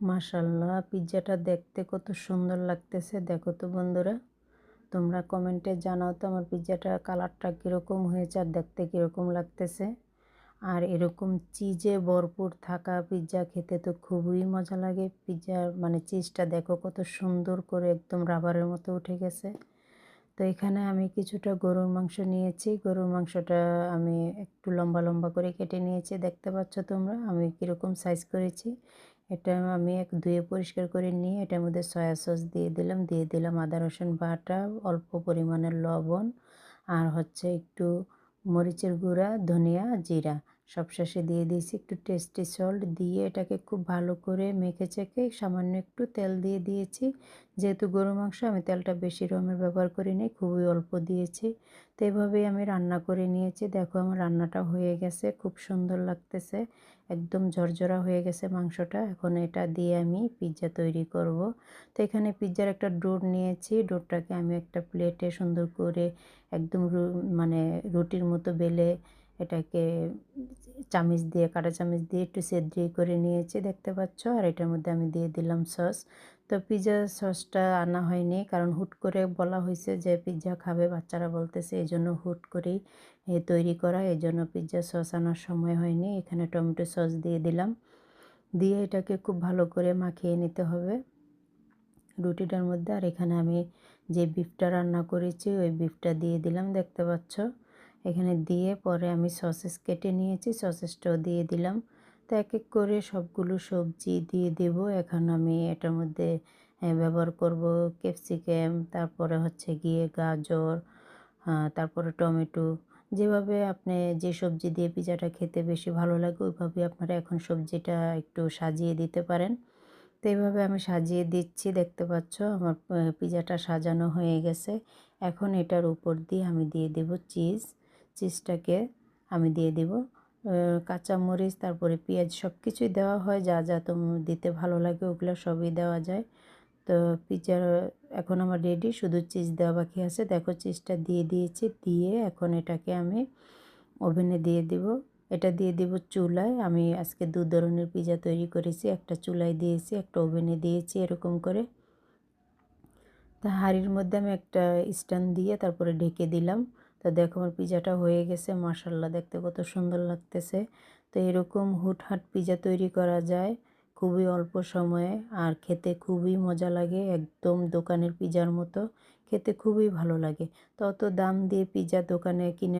মাশাল্লাহ, পিৎজাটা দেখতে কত সুন্দর লাগতেছে। দেখো তো বন্ধুরা, তোমরা কমেন্টে জানাও তো আমার পিৎজাটার কালারটা কীরকম হয়েছে আর দেখতে কীরকম লাগতেছে। আর এরকম চিজে ভরপুর থাকা পিৎজা খেতে তো খুবই মজা লাগে। পিৎজার মানে চিজটা দেখো কত সুন্দর করে একদম রাবারের মতো উঠে গেছে। তো এখানে আমি কিছুটা গরুর মাংস নিয়েছি। গরুর মাংসটা আমি একটু লম্বা লম্বা করে কেটে নিয়েছি। দেখতে পাচ্ছ তোমরা আমি কীরকম সাইজ করেছি। এটা আমি ধুয়ে পরিষ্কার করে নিয়ে এটার মধ্যে সয়া সস দিয়ে দিলাম আদা রসুন বাটা, অল্প পরিমাণের লবণ, আর হচ্ছে একটু মরিচের গুঁড়া, ধনিয়া, জিরা সবশেষে দিয়ে দিয়েছি একটু টেস্টি সল্ট দিয়ে এটাকে খুব ভালো করে মেখে চেখে সামান্য একটু তেল দিয়ে দিয়েছি। যেহেতু গরু মাংস আমি তেলটা বেশি রকমের ব্যবহার করিনি, খুবই অল্প দিয়েছি। তো এভাবেই আমি রান্না করে নিয়েছি। দেখো আমার রান্নাটা হয়ে গেছে, খুব সুন্দর লাগতেছে, একদম ঝরঝরা হয়ে গেছে মাংসটা। এখন এটা দিয়ে আমি পিৎজা তৈরি করব। তো এখানে পিৎজার একটা ডো নিয়েছি। ডোটাকে আমি একটা প্লেটে সুন্দর করে একদম মানে রুটির মতো বেলে এটাকে চামিচ দিয়ে, কাঁটা চামিচ দিয়ে একটু ছেদ্রি করে নিয়েছি, দেখতে পাচ্ছ। আর এটার মধ্যে আমি দিয়ে দিলাম সস। তো পিৎজা সসটা আনা হয়নি, কারণ হুট করে বলা হয়েছে যে পিৎজা খাবে, বাচ্চারা বলতেছে, এই জন্য হুট করেই তৈরি করা, এই জন্য পিৎজা সস আনার সময় হয়নি। এখানে টমেটো সস দিয়ে দিলাম, দিয়ে এটাকে খুব ভালো করে মাখিয়ে নিতে হবে রুটিটার মধ্যে। আর এখানে আমি যে বিফটা রান্না করেছি ওই বিফটা দিয়ে দিলাম, দেখতে পাচ্ছ। এখানে দিয়ে পরে আমি সসেস কেটে নিয়েছি, সসেসটাও দিয়ে দিলাম। তো এক এক করে সবগুলো সবজি দিয়ে দেব। এখন আমি এটার মধ্যে ব্যবহার করব ক্যাপসিকাম, তারপরে হচ্ছে গিয়ে গাজর, তারপরে টমেটো। যেভাবে আপনি যে সবজি দিয়ে পিৎজাটা খেতে বেশি ভালো লাগে ওইভাবে আপনারা এখন সবজিটা একটু সাজিয়ে দিতে পারেন। তো এইভাবে আমি সাজিয়ে দিচ্ছি, দেখতে পাচ্ছ আমার পিৎজাটা সাজানো হয়ে গেছে। এখন এটার উপর দিয়ে আমি দিয়ে দেব চিজটাকে আমি দিয়ে দেব কাঁচামরিচ, তারপরে পেঁয়াজ, সব কিছুই দেওয়া হয়, যা যা দিতে ভালো লাগে ওগুলো সবই দেওয়া যায়। তো পিৎজা এখন আমার রেডি, শুধু চিজ দেওয়া বাকি আছে। দেখো চিজটা দিয়ে দিয়েছি, দিয়ে এখন এটাকে আমি ওভেনে দিয়ে দিব। এটা দিয়ে দিব চুলায়। আমি আজকে দু ধরনের পিৎজা তৈরি করেছি, একটা চুলায় দিয়েছি, একটা ওভেনে দিয়েছি, এরকম করে। তা হাঁড়ির মধ্যে আমি একটা স্ট্যান্ড দিয়ে তারপরে ঢেকে দিলাম। তো দেখো আমার পিৎজাটা হয়ে গেছে, মাশাল্লাহ দেখতে কত সুন্দর লাগতেছে। তো এরকম হুটহাট পিৎজা তৈরি করা যায় খুবই অল্প সময়ে, আর খেতে খুবই মজা লাগে, একদম দোকানের পিৎজার মতো খেতে খুবই ভালো লাগে। তো অত দাম দিয়ে পিৎজা দোকানে কিনে